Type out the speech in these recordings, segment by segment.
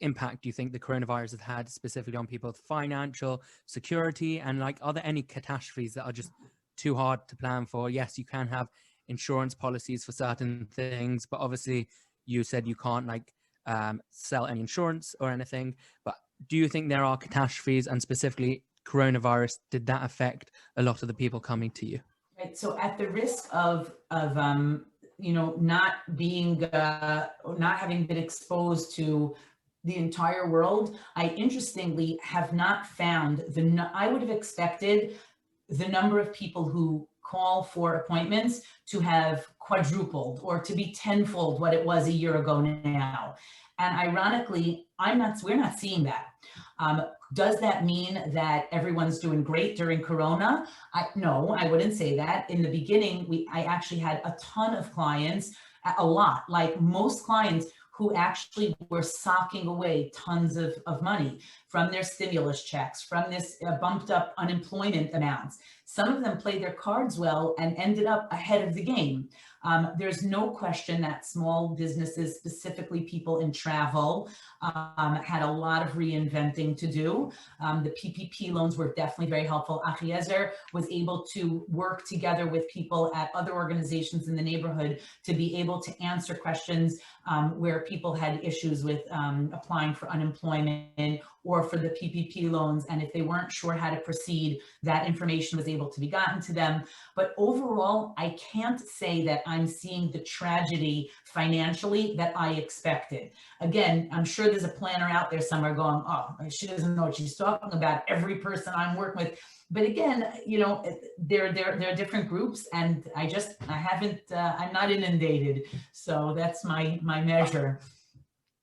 impact do you think the coronavirus has had specifically on people's financial security? And like, are there any catastrophes that are just too hard to plan for? Yes, you can have insurance policies for certain things, but obviously you said you can't like sell any insurance or anything. But do you think there are catastrophes, and specifically coronavirus, did that affect a lot of the people coming to you? Right. So at the risk of not being not having been exposed to the entire world, I interestingly have not found I would have expected the number of people who call for appointments to have quadrupled or to be tenfold what it was a year ago now. And ironically, we're not seeing that. Does that mean that everyone's doing great during Corona? No, I wouldn't say that. In the beginning, I actually had a ton of clients, a lot, like most clients who actually were socking away tons of money from their stimulus checks, from this bumped up unemployment amounts. Some of them played their cards well and ended up ahead of the game. There's no question that small businesses, specifically people in travel, had a lot of reinventing to do. The PPP loans were definitely very helpful. Achiezer was able to work together with people at other organizations in the neighborhood to be able to answer questions where people had issues with applying for unemployment or for the PPP loans. And if they weren't sure how to proceed, that information was able to be gotten to them. But overall, I can't say that I'm seeing the tragedy financially that I expected. Again, I'm sure there's a planner out there somewhere going, oh, she doesn't know what she's talking about. Every person I'm working with. But again, there are different groups, and I'm not inundated. So that's my measure.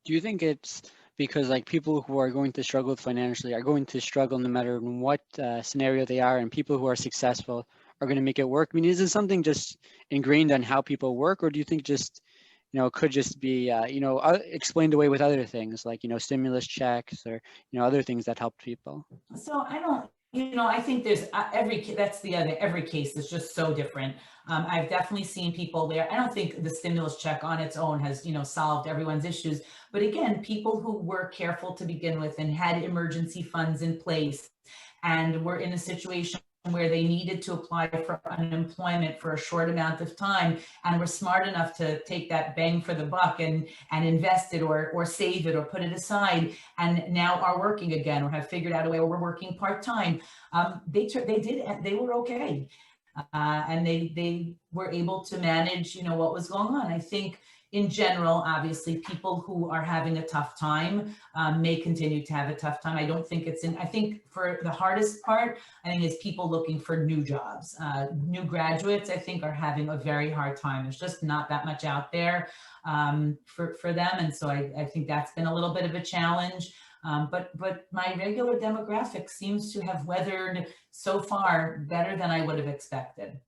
Do you think it's because like people who are going to struggle financially are going to struggle no matter what scenario they are, and people who are successful are going to make it work? I mean, is it something just ingrained on how people work, or do you think just, it could just be, explained away with other things like, stimulus checks or, other things that helped people? So I think there's every case is just so different. I've definitely seen people where I don't think the stimulus check on its own has, solved everyone's issues. But again, people who were careful to begin with and had emergency funds in place and were in a situation where they needed to apply for unemployment for a short amount of time and were smart enough to take that bang for the buck and invest it or save it or put it aside, and now are working again or have figured out a way, or we're working part-time. They were okay. And they were able to manage, what was going on. I think in general, obviously, people who are having a tough time may continue to have a tough time. I think for the hardest part, I think is people looking for new jobs. New graduates, I think, are having a very hard time. There's just not that much out there for them. And so I think that's been a little bit of a challenge. But my regular demographic seems to have weathered so far better than I would have expected.